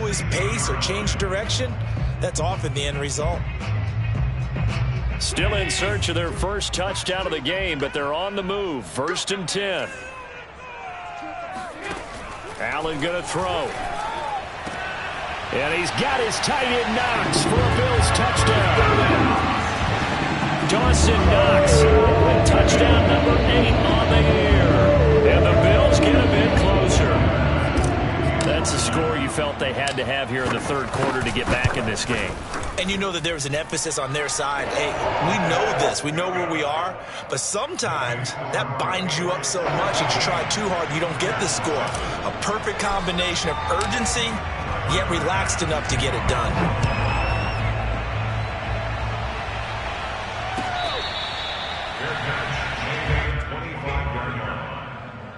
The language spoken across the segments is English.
his pace or change direction, that's often the end result. Still in search of their first touchdown of the game, but they're on the move. 1st and 10. Allen going to throw. And he's got his tight end Knox for a Bills touchdown. Dawson Knox with touchdown number 8 on the year. And the Bills get a bit closer. That's a score you felt they had to have here in the third quarter to get back in this game. And you know that there's an emphasis on their side. Hey, we know this. We know where we are. But sometimes that binds you up so much that you try too hard, you don't get the score. A perfect combination of urgency, yet relaxed enough to get it done.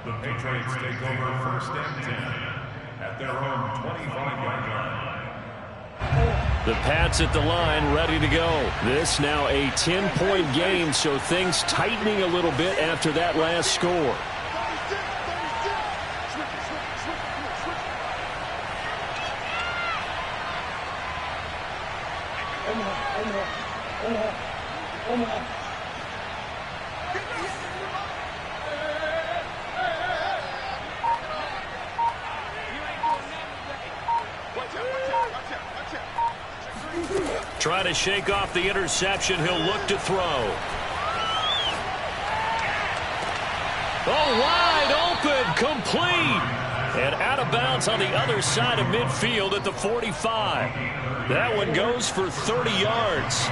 The Patriots take over 1st and 10 at their own 25-yard line. The Pats at the line, ready to go. This now a 10-point game, so things tightening a little bit after that last score. Trying to shake off the interception. He'll look to throw. Oh, wide open, complete. And out of bounds on the other side of midfield at the 45. That one goes for 30 yards.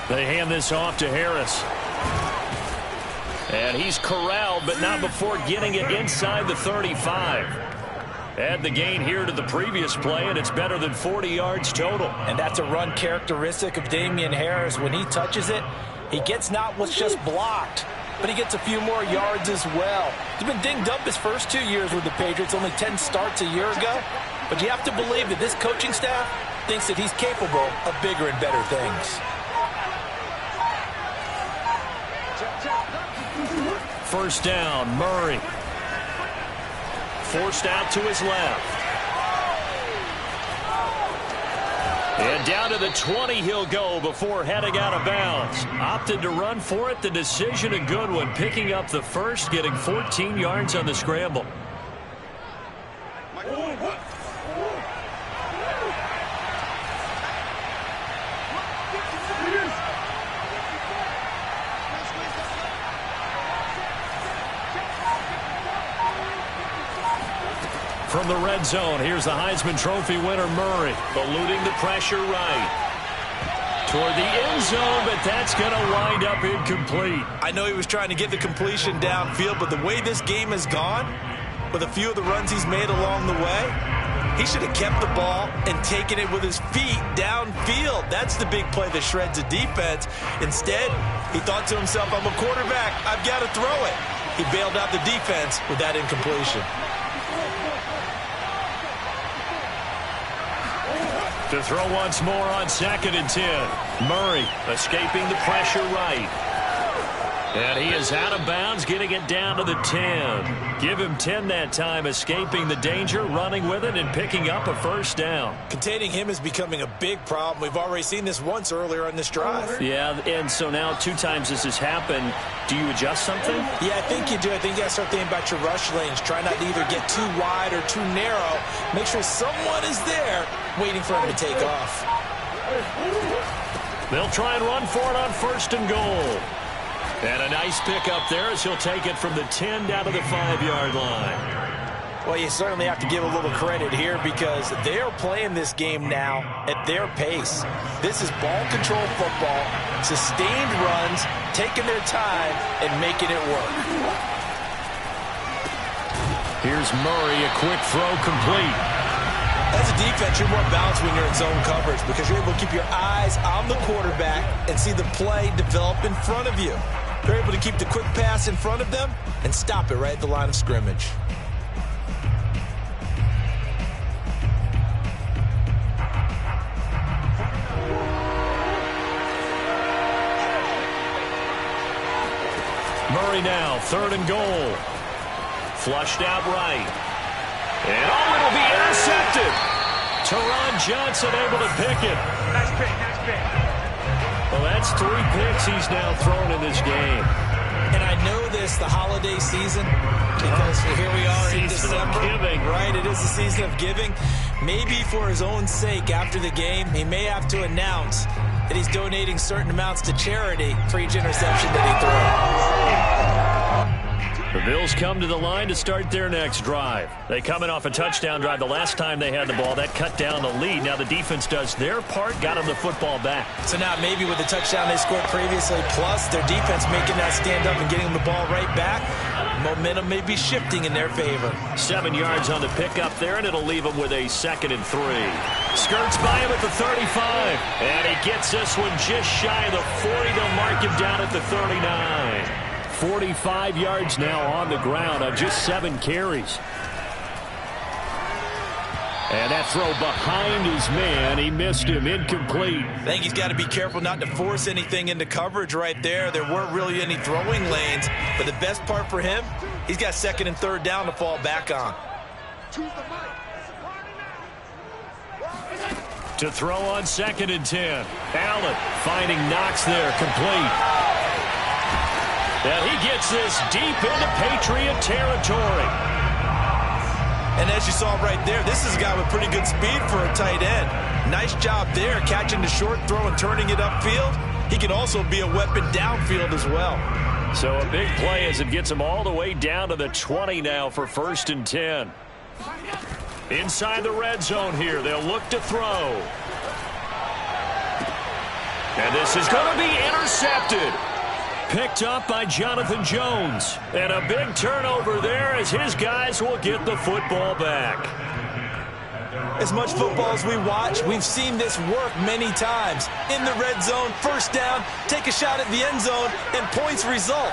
They hand this off to Harris. And he's corralled, but not before getting it inside the 35. Add the gain here to the previous play, and it's better than 40 yards total. And that's a run characteristic of Damian Harris. When he touches it, he gets not what's just blocked, but he gets a few more yards as well. He's been dinged up his first 2 years with the Patriots, only 10 starts a year ago. But you have to believe that this coaching staff thinks that he's capable of bigger and better things. First down, Murray. Forced out to his left. And down to the 20 he'll go before heading out of bounds. Opted to run for it. The decision a good one. Picking up the first, getting 14 yards on the scramble. From the red zone, here's the Heisman Trophy winner, Murray, eluding the pressure right toward the end zone, but that's going to wind up incomplete. I know he was trying to get the completion downfield, but the way this game has gone, with a few of the runs he's made along the way, he should have kept the ball and taken it with his feet downfield. That's the big play that shreds the defense. Instead, he thought to himself, I'm a quarterback, I've got to throw it. He bailed out the defense with that incompletion. To throw once more on 2nd and 10. Murray escaping the pressure right. And he is out of bounds, getting it down to the 10. Give him 10 that time, escaping the danger, running with it, and picking up a first down. Containing him is becoming a big problem. We've already seen this once earlier on this drive. Yeah, and so now 2 times this has happened. Do you adjust something? Yeah, I think you do. I think you got to start thinking about your rush lanes. Try not to either get too wide or too narrow. Make sure someone is there waiting for him to take off. They'll try and run for it on 1st and goal. And a nice pickup there as he'll take it from the 10 down to the 5-yard line. Well, you certainly have to give a little credit here because they are playing this game now at their pace. This is ball control football, sustained runs, taking their time, and making it work. Here's Murray, a quick throw complete. As a defense, you're more balanced when you're in zone coverage because you're able to keep your eyes on the quarterback and see the play develop in front of you. You're able to keep the quick pass in front of them and stop it right at the line of scrimmage. territory now. 3rd and goal. Flushed out right. And it'll be intercepted. Teron Johnson able to pick it. Nice pick. Well, that's 3 picks he's now thrown in this game. And I know this, the holiday season, because here we are in December. Right, it is the season of giving. Maybe for his own sake, after the game, he may have to announce that he's donating certain amounts to charity for each interception that he throws. The Bills come to the line to start their next drive. They come in off a touchdown drive the last time they had the ball. That cut down the lead. Now the defense does their part, got them the football back. So now maybe with the touchdown they scored previously, plus their defense making that stand up and getting them the ball right back, momentum may be shifting in their favor. 7 yards on the pickup there, and it'll leave them with a 2nd and 3. Skirts by him at the 35. And he gets this one just shy of the 40. They'll mark him down at the 39. 45 yards now on the ground on just 7 carries. And that throw behind his man. He missed him. Incomplete. I think he's got to be careful not to force anything into coverage right there. There weren't really any throwing lanes. But the best part for him, he's got 2nd and 3rd down to fall back on. To throw on 2nd and 10. Allen finding Knox there. Complete. And he gets this deep into Patriot territory. And as you saw right there, this is a guy with pretty good speed for a tight end. Nice job there, catching the short throw and turning it upfield. He can also be a weapon downfield as well. So a big play as it gets him all the way down to the 20 now for 1st and 10. Inside the red zone here, they'll look to throw. And this is going to be intercepted. Picked up by Jonathan Jones. And a big turnover there as his guys will get the football back. As much football as we watch, we've seen this work many times. In the red zone, 1st down, take a shot at the end zone, and points result.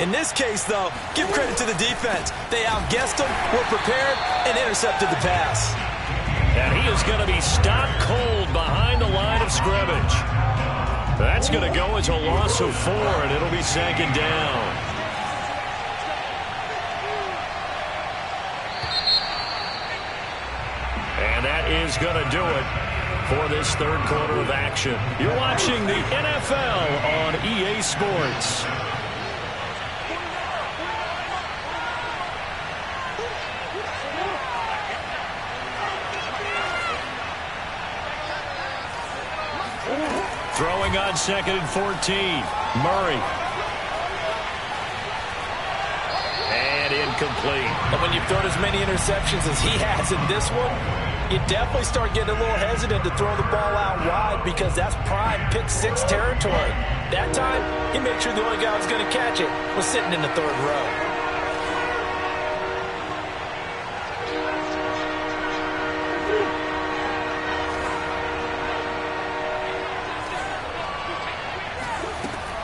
In this case, though, give credit to the defense. They outguessed them, were prepared, and intercepted the pass. And he is going to be stopped cold behind the line of scrimmage. That's going to go as a loss of 4, and it'll be 2nd down. And that is going to do it for this 3rd quarter of action. You're watching the NFL on EA Sports. Throwing on 2nd and 14. Murray. And incomplete. And when you've thrown as many interceptions as he has in this one, you definitely start getting a little hesitant to throw the ball out wide because that's prime pick 6 territory. That time, he made sure the only guy who was going to catch it was sitting in the 3rd row.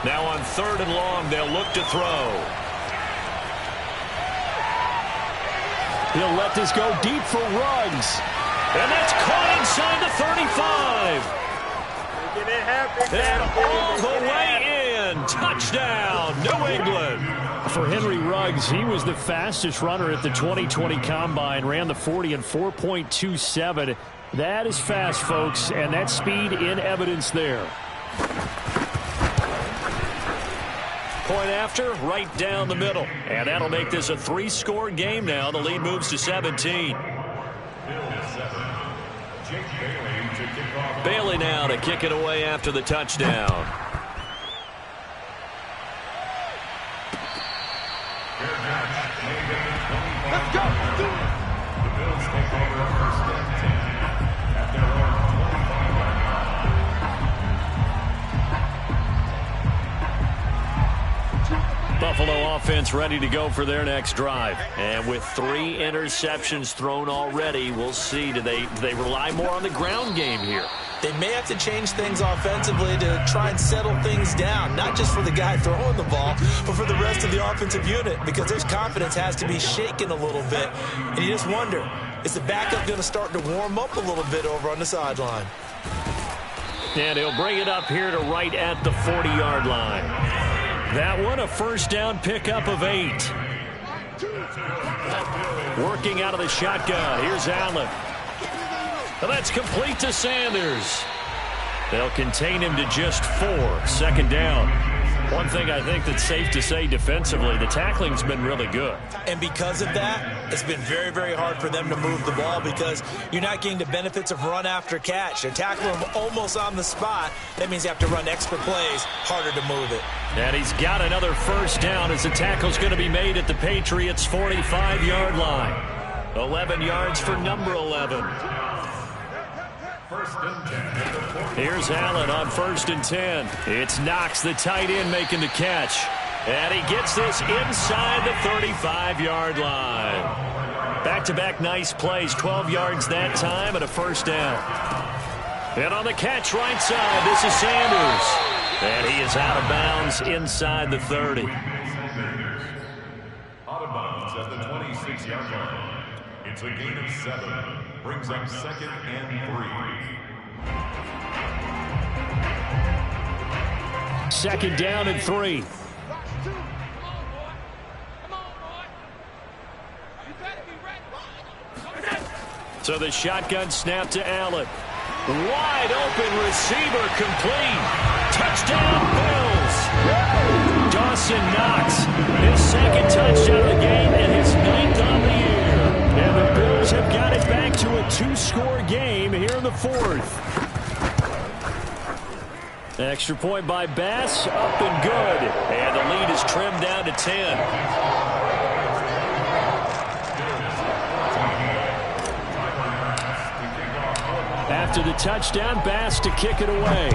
Now on 3rd and long, they'll look to throw. He'll let this go deep for Ruggs. And that's caught inside the 35. And all the way in. Touchdown, New England. For Henry Ruggs, he was the fastest runner at the 2020 Combine. Ran the 40 in 4.27. That is fast, folks, and that speed in evidence there. Point after, right down the middle. And that'll make this a 3-score game now. The lead moves to 17. Bailey now to kick it away after the touchdown. Let's go. The Bills take over 1st and 10 at their own 25. Buffalo offense ready to go for their next drive. And with 3 interceptions thrown already, we'll see. Do they rely more on the ground game here? They may have to change things offensively to try and settle things down, not just for the guy throwing the ball, but for the rest of the offensive unit, because their confidence has to be shaken a little bit. And you just wonder, is the backup going to start to warm up a little bit over on the sideline? And he'll bring it up here to right at the 40-yard line. That one, a first down pickup of 8. Working out of the shotgun. Here's Allen. And that's complete to Sanders. They'll contain him to just 4. Second down. One thing I think that's safe to say defensively, the tackling's been really good. And because of that, it's been very, very hard for them to move the ball because you're not getting the benefits of run after catch. They're tackling him almost on the spot. That means you have to run extra plays, harder to move it. And he's got another first down as the tackle's going to be made at the Patriots' 45-yard line. 11 yards for number 11. Here's Allen on 1st and 10. It's Knox, the tight end, making the catch. And he gets this inside the 35-yard line. Back-to-back nice plays, 12 yards that time and a first down. And on the catch right side, this is Sanders. And he is out of bounds inside the 30. Out of bounds at the 26-yard line. It's a gain of 7. Brings up 2nd and 3. Second down and 3. So the shotgun snap to Allen. Wide open receiver complete. Touchdown Bills. Dawson Knox, his second touchdown of the game and his 9th on the year. And the Bills have got it back to a 2-score game here in the 4th. Extra point by Bass, up and good. And the lead is trimmed down to 10. After the touchdown, Bass to kick it away.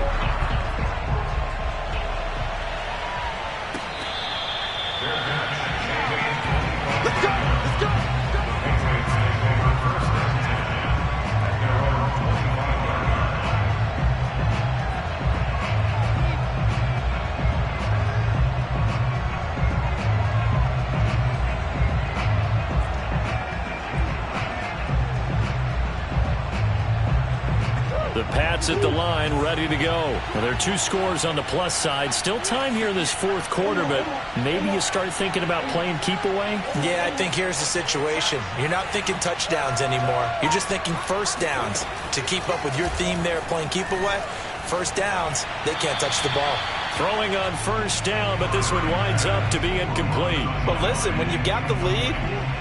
At the line, ready to go. Well, there are 2 scores on the plus side. Still time here in this 4th quarter, but maybe you start thinking about playing keep away? Yeah, I think here's the situation. You're not thinking touchdowns anymore. You're just thinking first downs. To keep up with your theme there, playing keep away, first downs, they can't touch the ball. Throwing on first down, but this one winds up to be incomplete. But listen, when you've got the lead,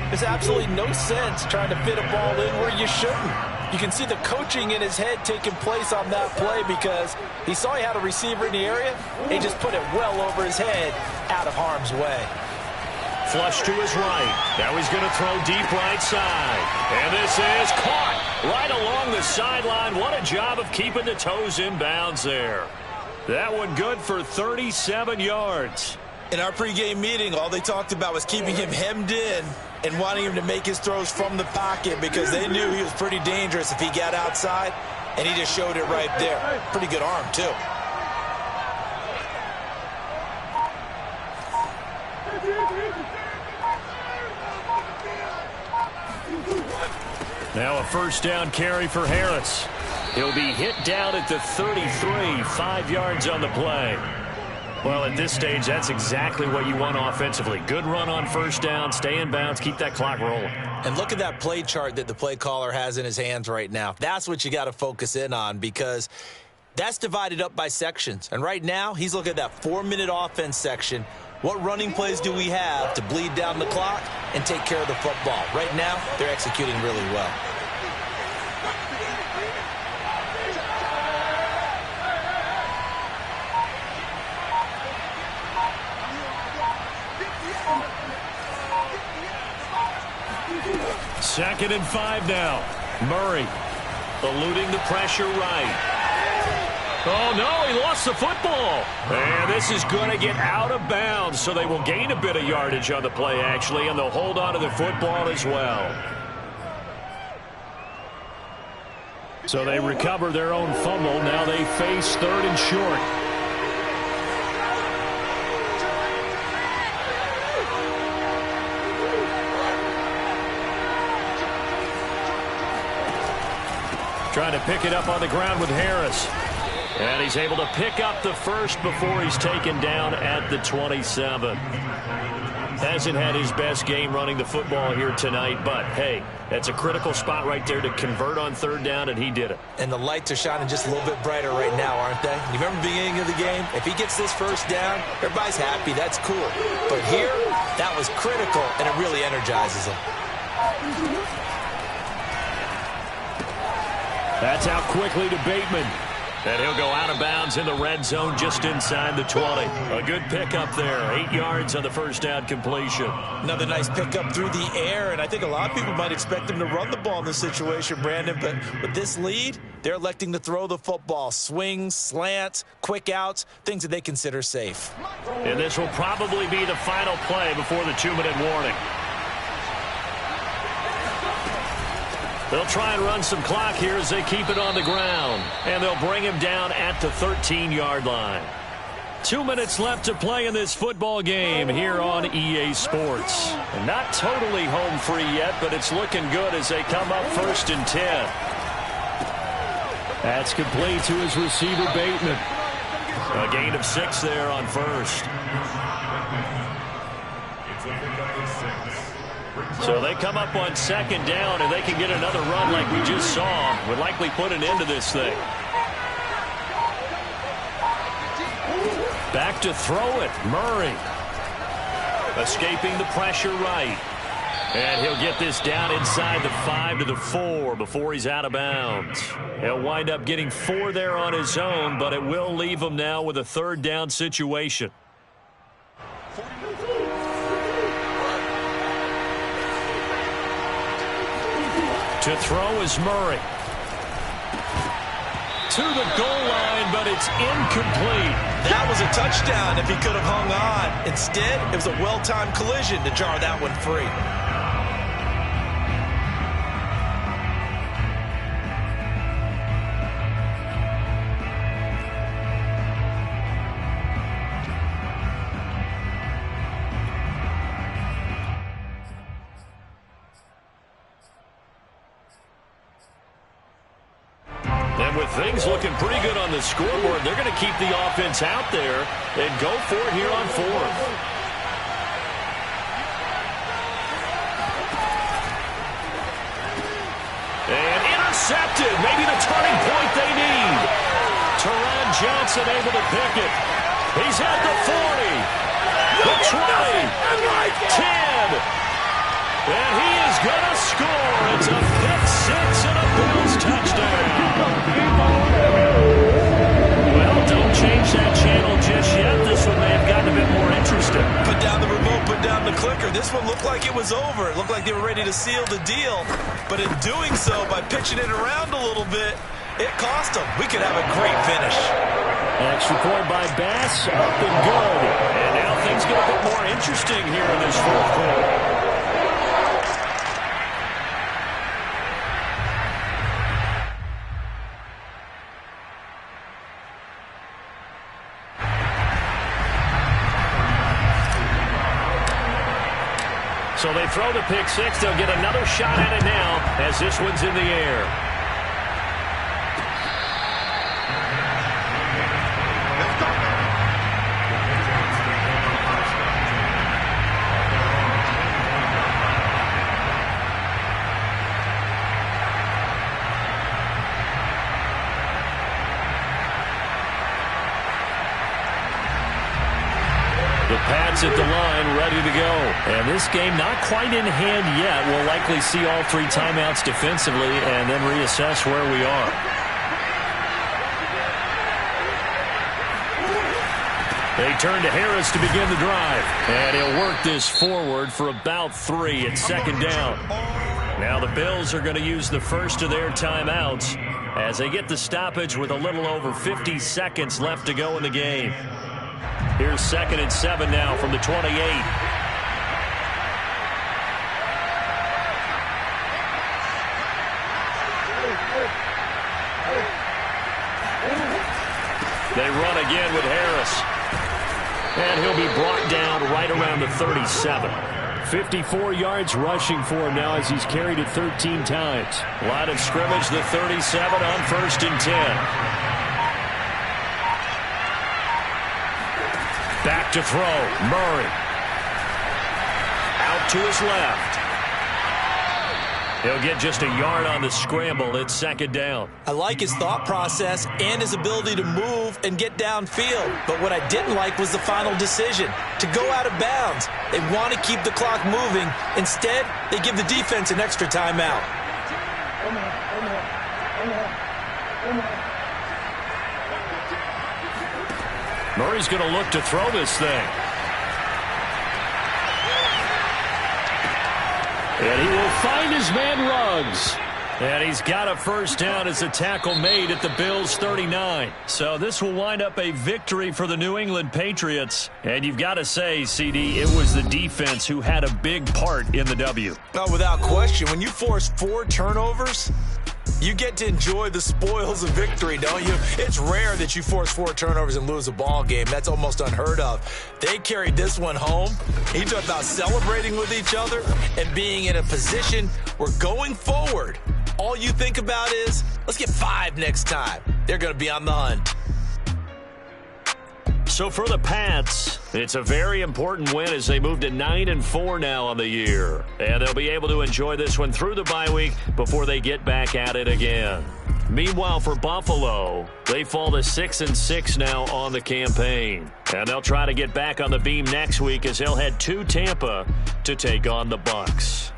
there's absolutely no sense trying to fit a ball in where you shouldn't. You can see the coaching in his head taking place on that play because he saw he had a receiver in the area. He just put it well over his head, out of harm's way. Flush to his right. Now he's going to throw deep right side. And this is caught right along the sideline. What a job of keeping the toes in bounds there. That one good for 37 yards. In our pregame meeting, all they talked about was keeping him hemmed in and wanting him to make his throws from the pocket because they knew he was pretty dangerous if he got outside, and he just showed it right there. Pretty good arm, too. Now a first down carry for Harris. He'll be hit down at the 33, 5 yards on the play. Well, at this stage, that's exactly what you want offensively. Good run on first down, stay in bounds, keep that clock rolling. And look at that play chart that the play caller has in his hands right now. That's what you got to focus in on because that's divided up by sections. And right now, he's looking at that 4-minute offense section. What running plays do we have to bleed down the clock and take care of the football? Right now, they're executing really well. Second and 5 now. Murray eluding the pressure right. Oh, no, he lost the football. And this is going to get out of bounds, so they will gain a bit of yardage on the play, actually, and they'll hold on to the football as well. So they recover their own fumble. Now they face 3rd and short. Trying to pick it up on the ground with Harris. And he's able to pick up the first before he's taken down at the 27. Hasn't had his best game running the football here tonight, but hey, that's a critical spot right there to convert on third down, and he did it. And the lights are shining just a little bit brighter right now, aren't they? You remember the beginning of the game? If he gets this first down, everybody's happy. That's cool. But here, that was critical, and it really energizes him. That's out quickly to Bateman. And he'll go out of bounds in the red zone just inside the 20. A good pickup there. 8 yards on the first down completion. Another nice pickup through the air, and I think a lot of people might expect him to run the ball in this situation, Brandon, but with this lead, they're electing to throw the football. Swings, slants, quick outs, things that they consider safe. And this will probably be the final play before the 2-minute warning. They'll try and run some clock here as they keep it on the ground. And they'll bring him down at the 13-yard line. 2 minutes left to play in this football game here on EA Sports. And not totally home free yet, but it's looking good as they come up 1st and 10. That's complete to his receiver, Bateman. A gain of 6 there on first. So they come up on 2nd down, and they can get another run like we just saw. Would likely put an end to this thing. Back to throw it. Murray. Escaping the pressure right. And he'll get this down inside the 5 to the 4 before he's out of bounds. He'll wind up getting 4 there on his own, but it will leave him now with a 3rd down situation. To throw is Murray. To the goal line, but it's incomplete. That was a touchdown if he could have hung on. Instead, it was a well-timed collision to jar that one free. With things looking pretty good on the scoreboard, they're going to keep the offense out there and go for it here on 4th. And intercepted. Maybe the turning point they need. Teron Johnson able to pick it. He's at the 40. The 20. 10. And he is going to score. It's a pick 6 and a Bills touchdown. Well, don't change that channel just yet. This one may have gotten a bit more interesting. Put down the remote, put down the clicker. This one looked like it was over. It looked like they were ready to seal the deal. But in doing so, by pitching it around a little bit, it cost them. We could have a great finish. Extra point by Bass, up and good. And now things get a bit more interesting here in this 4th quarter. So they throw the pick 6. They'll get another shot at it now as this one's in the air. Pats at the line, ready to go. And this game not quite in hand yet. We'll likely see all 3 timeouts defensively and then reassess where we are. They turn to Harris to begin the drive. And he'll work this forward for about 3 at 2nd down. Now the Bills are going to use the first of their timeouts as they get the stoppage with a little over 50 seconds left to go in the game. Here's 2nd and 7 now from the 28. They run again with Harris. And he'll be brought down right around the 37. 54 yards rushing for him now as he's carried it 13 times. Line of scrimmage, the 37 on 1st and 10. Back to throw. Murray. Out to his left. He'll get just a yard on the scramble. It's second down. I like his thought process and his ability to move and get downfield. But what I didn't like was the final decision, to go out of bounds. They want to keep the clock moving. Instead, they give the defense an extra timeout. Murray's going to look to throw this thing. And he will find his man Ruggs. And he's got a first down as a tackle made at the Bills' 39. So this will wind up a victory for the New England Patriots. And you've got to say, CD, it was the defense who had a big part in the W. Oh, without question. When you force 4 turnovers, you get to enjoy the spoils of victory, don't you? It's rare that you force 4 turnovers and lose a ball game. That's almost unheard of. They carried this one home. You talk about celebrating with each other and being in a position where going forward, all you think about is, let's get 5 next time. They're going to be on the hunt. So for the Pats, it's a very important win as they move to 9-4 now on the year. And they'll be able to enjoy this one through the bye week before they get back at it again. Meanwhile, for Buffalo, they fall to 6-6 now on the campaign. And they'll try to get back on the beam next week as they'll head to Tampa to take on the Bucs.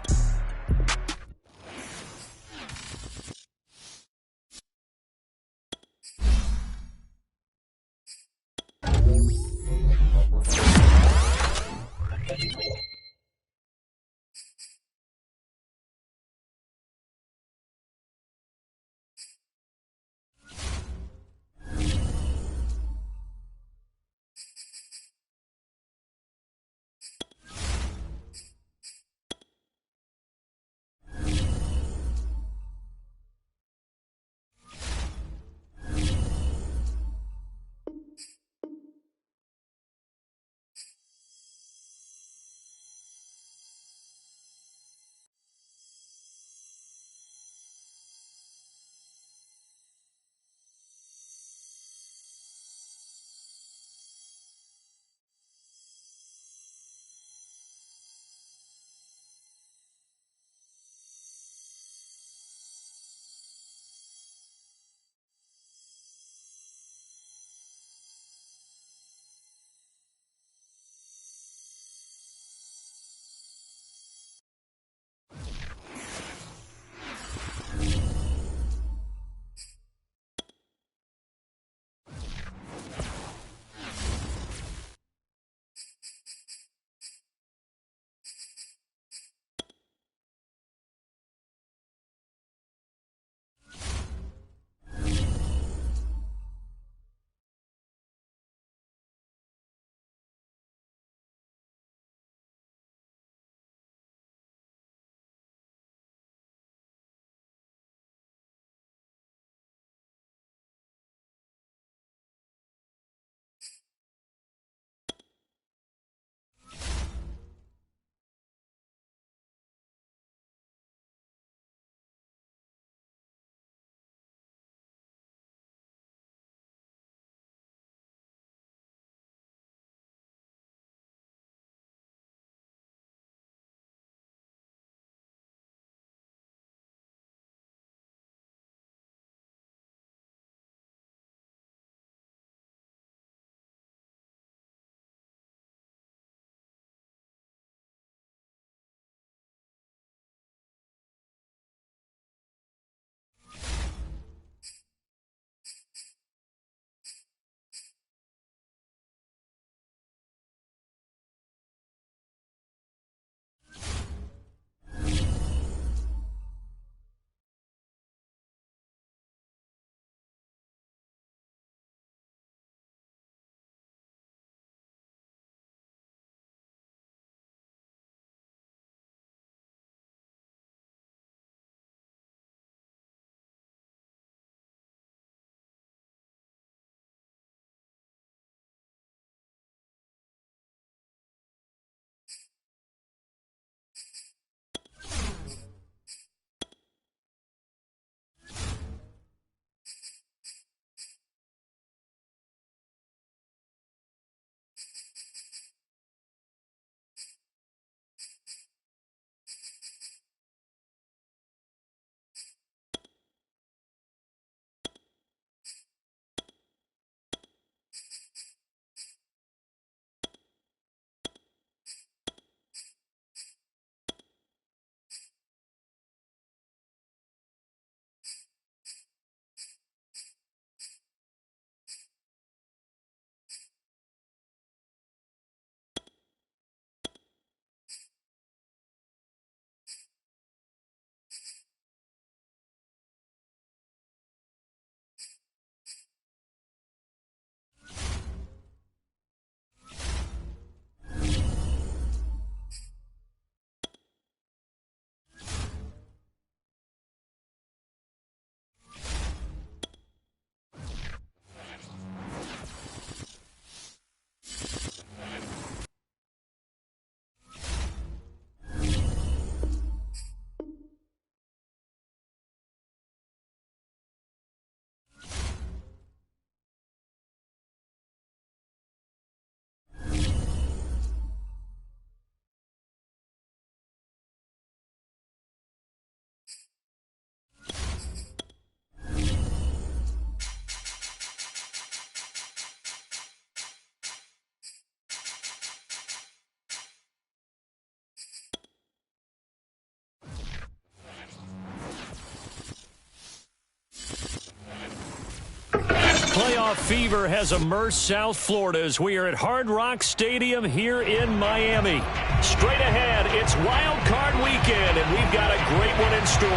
Playoff fever has immersed South Florida as we are at Hard Rock Stadium here in Miami. Straight ahead, it's Wild Card Weekend, and we've got a great one in store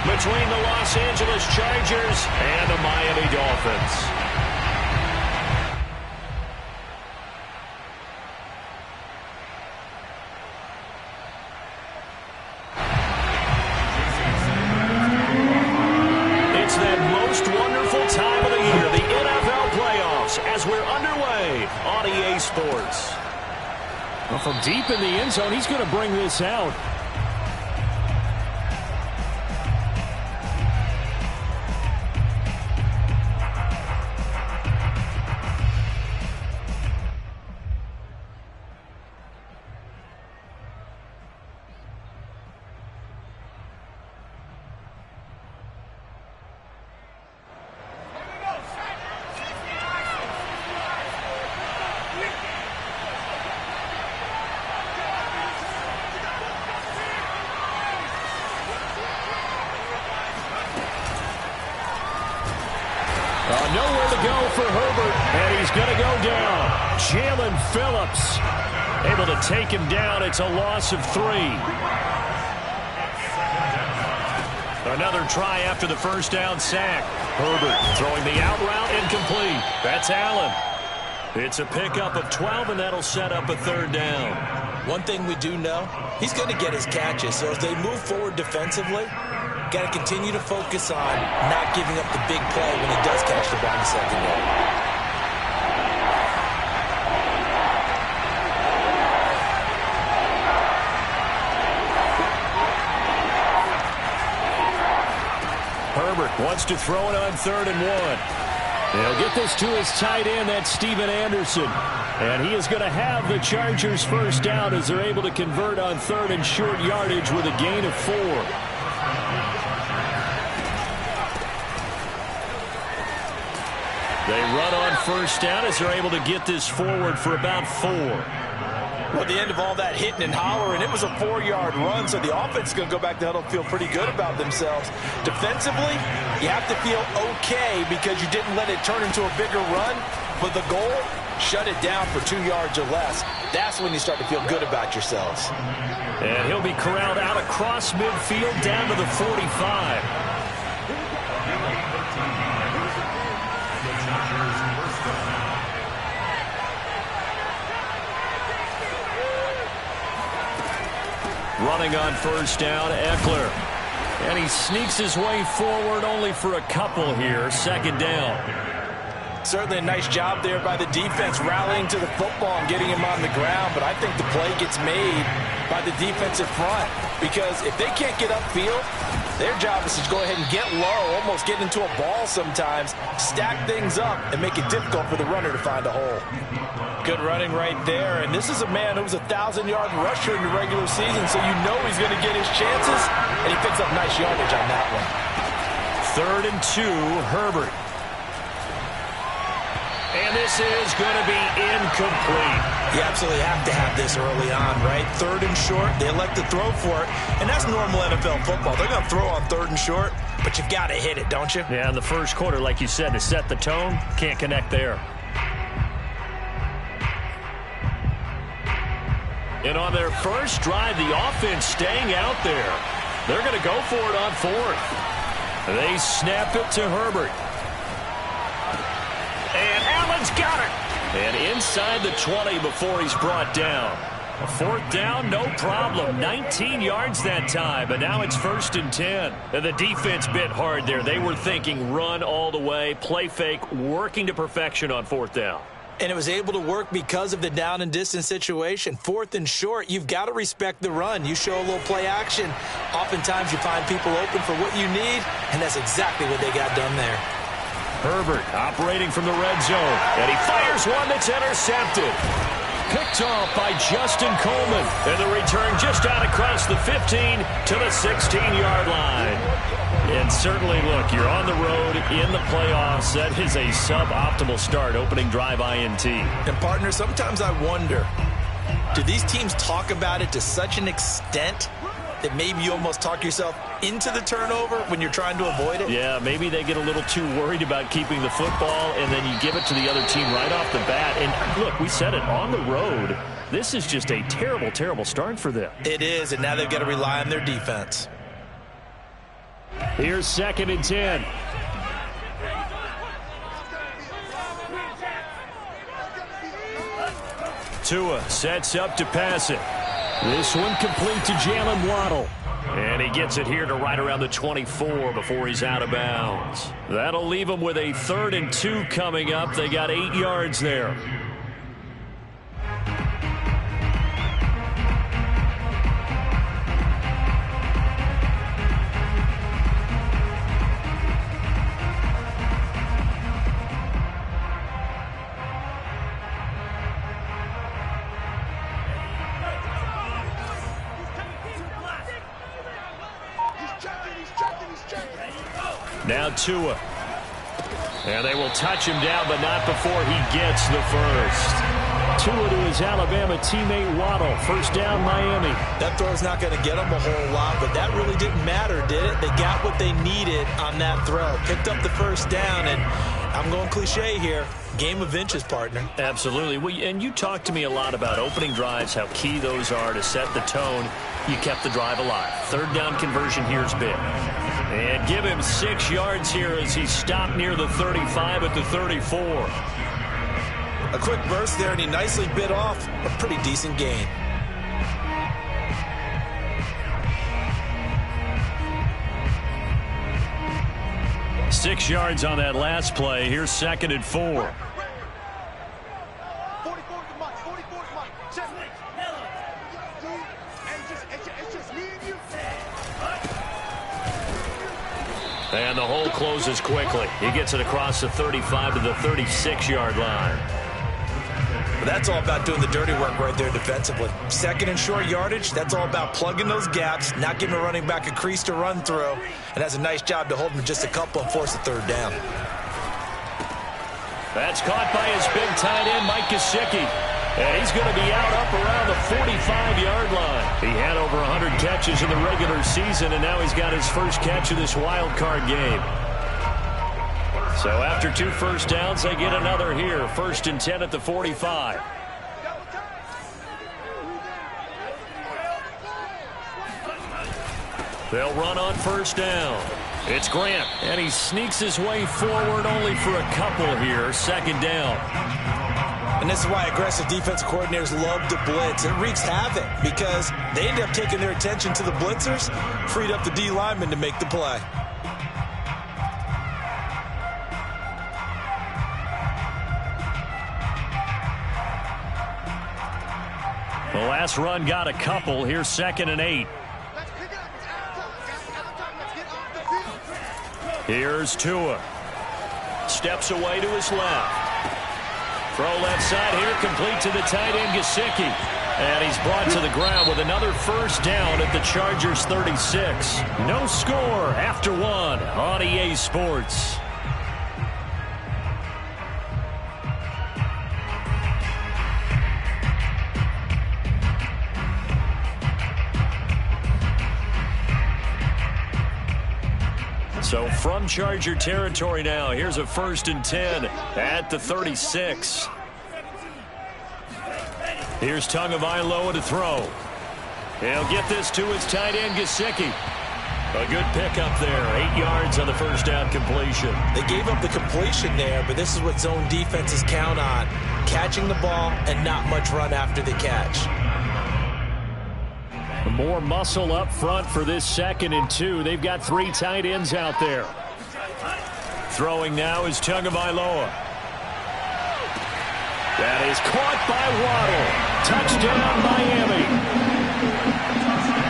between the Los Angeles Chargers and the Miami Dolphins. As we're underway on EA Sports. Well, from deep in the end zone, he's going to bring this out. Nowhere to go for Herbert, and he's going to go down. Jalen Phillips able to take him down. It's a loss of 3. Another try after the first down sack. Herbert throwing the out route incomplete. That's Allen. It's a pickup of 12, and that'll set up a 3rd down. One thing we do know, he's going to get his catches. So as they move forward defensively, got to continue to focus on not giving up the big play when he does catch the ball in the secondary. Herbert wants to throw it on 3rd and 1. They'll get this to his tight end, that's Steven Anderson. And he is going to have the Chargers first down as they're able to convert on 3rd and short yardage with a gain of 4. They run on first down as they're able to get this forward for about 4. Well, at the end of all that hitting and hollering, it was a 4-yard run, so the offense is going to go back to huddle, feel pretty good about themselves. Defensively, you have to feel okay because you didn't let it turn into a bigger run, but the goal, shut it down for 2 yards or less. That's when you start to feel good about yourselves. And he'll be corralled out across midfield down to the 45. Running on first down, Eckler. And he sneaks his way forward only for a couple here. 2nd down. Certainly a nice job there by the defense rallying to the football and getting him on the ground. But I think the play gets made by the defensive front. Because if they can't get upfield, their job is to go ahead and get low, almost get into a ball sometimes, stack things up, and make it difficult for the runner to find a hole. Good running right there. And this is a man who was a 1,000-yard rusher in the regular season, so you know he's going to get his chances, and he picks up nice yardage on that one. 3rd and 2, Herbert. And this is going to be incomplete. You absolutely have to have this early on, right? 3rd and short, they elect to throw for it, and that's normal NFL football. They're going to throw on 3rd and short, but you've got to hit it, don't you? Yeah, in the first quarter, like you said, to set the tone, can't connect there. And on their first drive, the offense staying out there. They're going to go for it on 4th. They snap it to Herbert. And Allen's got it. And inside the 20 before he's brought down. A 4th down, no problem. 19 yards that time, but now it's 1st and 10. And the defense bit hard there. They were thinking run all the way, play fake, working to perfection on 4th down. And it was able to work because of the down and distance situation. 4th and short, you've got to respect the run. You show a little play action. Oftentimes you find people open for what you need, and that's exactly what they got done there. Herbert operating from the red zone, and he fires one that's intercepted. Picked off by Justin Coleman, and the return just out across the 15 to the 16-yard line. And certainly, look, you're on the road in the playoffs. That is a suboptimal start, opening drive INT. And, partner, sometimes I wonder, do these teams talk about it to such an extent that maybe you almost talk yourself into the turnover when you're trying to avoid it? Yeah, maybe they get a little too worried about keeping the football, and then you give it to the other team right off the bat. And look, we said it, on the road, this is just a terrible, terrible start for them. It is, and now they've got to rely on their defense. Here's 2nd and 10. Tua sets up to pass it. This one complete to Jalen Waddle. And he gets it here to right around the 24 before he's out of bounds. That'll leave him with a 3rd and 2 coming up. They got 8 yards there. Now Tua. And they will touch him down, but not before he gets the first. Tua to his Alabama teammate Waddle. First down, Miami. That throw's not going to get them a whole lot, but that really didn't matter, did it? They got what they needed on that throw. Picked up the first down, and I'm going cliche here. Game of inches, partner. Absolutely. And you talked to me a lot about opening drives, how key those are to set the tone. You kept the drive alive. 3rd down conversion here is big. And give him 6 yards here as he stopped near the 35 at the 34. A quick burst there, and he nicely bit off a pretty decent gain. Six yards on that last play. Here's 2nd and 4. And the hole closes quickly. He gets it across the 35 to the 36-yard line. Well, that's all about doing the dirty work right there defensively. 2nd and short yardage, that's all about plugging those gaps, not giving a running back a crease to run through, and has a nice job to hold him just a couple and force a 3rd down. That's caught by his big tight end, Mike Gesicki. And he's going to be out up around the 45-yard line. He had over 100 catches in the regular season, and now he's got his first catch of this wild card game. So after 2 first downs, they get another here. 1st and 10 at the 45. They'll run on 1st down. It's Grant, and he sneaks his way forward only for a couple here. 2nd down. And this is why aggressive defensive coordinators love to blitz. It wreaks havoc because they end up taking their attention to the blitzers, freed up the D lineman to make the play. The last run got a couple. Here's 2nd and 8. Here's Tua. Steps away to his left. Throw left side here, complete to the tight end, Gesicki. And he's brought to the ground with another first down at the Chargers 36. No score after 1 on EA Sports. So from Charger territory now, here's a 1st and 10 at the 36. Here's Tagovailoa to throw. He'll get this to his tight end, Gesicki. A good pickup there. 8 yards on the first down completion. They gave up the completion there, but this is what zone defenses count on. Catching the ball and not much run after the catch. More muscle up front for this 2nd and 2. They've got 3 tight ends out there. Throwing now is Tagovailoa. That is caught by Waddle. Touchdown, Miami.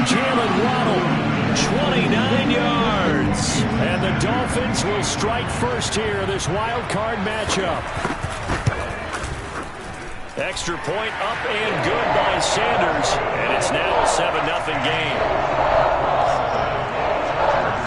Jalen Waddle, 29 yards. And the Dolphins will strike first here in this wild card matchup. Extra point up and good by Sanders. And it's now a 7-0 game.